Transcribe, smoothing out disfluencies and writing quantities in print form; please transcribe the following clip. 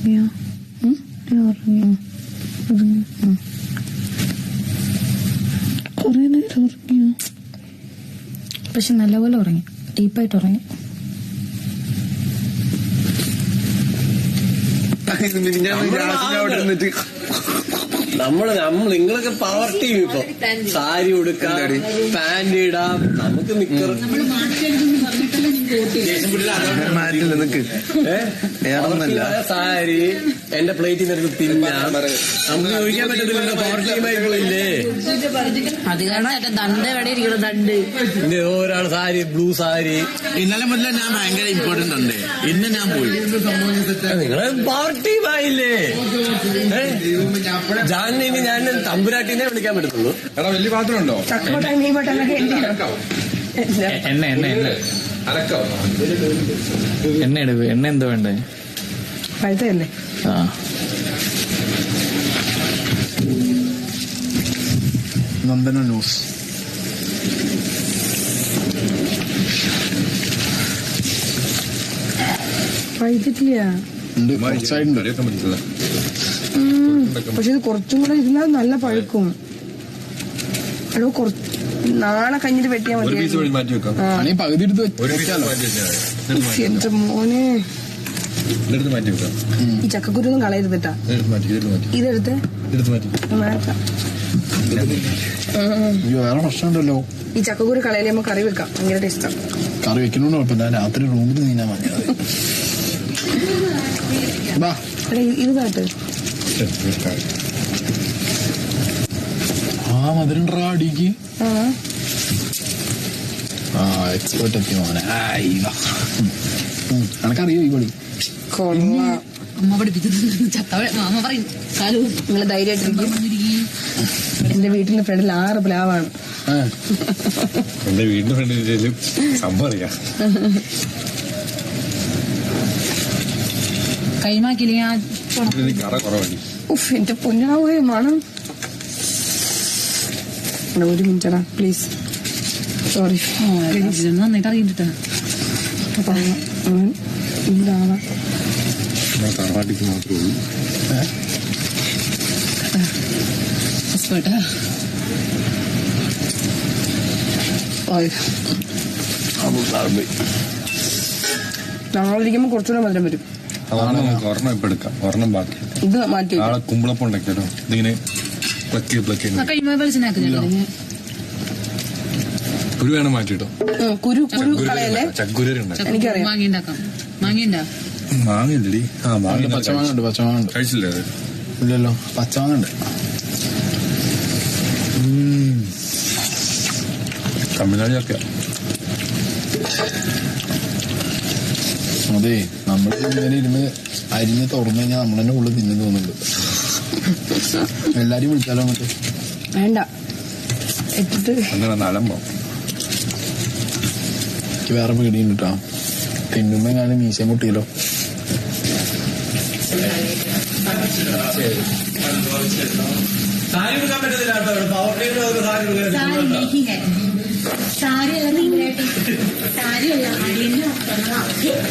ഉറങ്ങിയോ? ഉറങ്ങിയോ? കൊറേ നേരം ഉറങ്ങിയോ? പക്ഷെ നല്ലപോലെ ഉറങ്ങി, ഡീപ്പായിട്ട് ഉറങ്ങി. നിങ്ങളൊക്കെ പവർ ടീം. ഇപ്പൊ സാരി ഉടുക്കാം, പാന്റ് ഇടാം, നമുക്ക് നിക്കർ സാരി എന്റെ പ്ലേറ്റിൽ നിന്ന് തിന്നാം. നമുക്ക് ചോദിക്കാൻ പറ്റത്തില്ല, പവർ ടീമായി പോയില്ലേ. അത് കാരണം എന്റെ ദണ്ട് എവിടെ ഇരിക്കണം, ദണ്ട്. പിന്നെ ഒരാൾ സാരി, ബ്ലൂ സാരി. ഇന്നലെ മുതലേ ഞാൻ ഭയങ്കര ഇമ്പോർട്ടന്റ് ഉണ്ട്. ഇന്ന് ഞാൻ പോയി. നിങ്ങള് പവർ ടീമായില്ലേ. ജാനിന് ഞാൻ തമ്പുരാട്ടിനെ വിളിക്കാൻ പറ്റത്തുള്ളൂ. എടാ വലിയ പാത്രം ഉണ്ടോ? എണ്ണ എടുക്കും. എണ്ണ എന്താ വേണ്ടേ? പഴുത്തല്ലേ? ആ നന്ദന ന്യൂസ്. പഴുത്തിട്ടില്ല. പക്ഷെ ഇത് കുറച്ചും കൂടെ ഇരുന്നാൽ നല്ല പഴുക്കും. അതോ കുറച്ച് നാളെ കഴിഞ്ഞിട്ട് വെട്ടിയാൽ മതി. പകുതി എടുത്ത് എന്റെ മോനെ, ഈ ചക്കക്കുരുന്നും കളയരുതിട്ടാ. ഇതെടുത്ത് വേറെ പ്രശ്നമുണ്ടല്ലോ. ഈ ചക്കക്കുരു കളയില് നമുക്ക് കറി വെക്കാം, ഭയങ്കര ടേസ്റ്റാ. കറി വെക്കണോണ്ട് കുഴപ്പമില്ല, രാത്രി റൂമിൽ നീനാ മതി. ഇത് കാട്ട്. ആ മധുരണ്ടാ അടിക്ക്. എക്സ്പേർട്ട് എത്തി മോനെ. എനക്കറിയോ ഈ പണി. അമ്മ പഠിപ്പിച്ചത് അമ്മ പറയും. നിങ്ങള് ധൈര്യമായിട്ടിരിക്കും. എന്റെ വീട്ടിന്റെ ഫ്രണ്ടിൽ 6 പ്ലാവാണ്. എന്റെ വീടിന്റെ ഫ്രണ്ടിൽ സംഭവം അറിയാം. കൈമാക്കിയില്ലെങ്കിൽ എന്റെ പൊന്നാവേ മണം. ഒരു മിനിറ്റടാ പ്ലീസ്. സോറി. നന്നായിട്ട് അറിയിട്ടാ. തറവാട്ടിക്ക് മാത്രമേ ഉള്ളൂ. ഞങ്ങളിരിക്കുമ്പോ കുറച്ചുകൂടെ മധുരം വരും. അതാണ് നമുക്ക് ഒരെണ്ണം ഇപ്പൊ എടുക്കാം, ഒരെണ്ണം ബാക്കി. ഇത് മാറ്റി നാളെ കുമ്പളപ്പം ഉണ്ടാക്കിയാലോ? ഇതിങ്ങനെ കുരു വേണം മാറ്റിട്ടോ. കുരു കളയല്ലേ? ചക്കുരു എനിക്കറിയാം. മാങ്ങില്ലടി. ആ മാങ്ങ. പച്ചമാങ്ങുണ്ട്. കഴിച്ചില്ലേ അത്? ഇല്ലല്ലോ, പച്ചമാങ്ങുണ്ട്. തമിഴ്നാട് ചക്ക. അതെ, നമ്മൾ ഇങ്ങനെ ഇരുന്ന് അരിഞ്ഞ് തുറന്നു കഴിഞ്ഞാൽ നമ്മൾ തന്നെ ഉള്ളിൽ തിന്നു തോന്നുന്നുണ്ട്. എല്ലാരും വിളിച്ചാലോ? മറ്റേ വേണ്ട, ഇട്ടിട്ട് അങ്ങനെ നലമ്പോ. എനിക്ക് വേറെ പേടിയുണ്ട് കേട്ടോ. തിന്നുമ്പോ ഞാൻ മീശ മുട്ടിയല്ലോ. സാരി കൊടുക്കാൻ പറ്റത്തില്ല. സാരി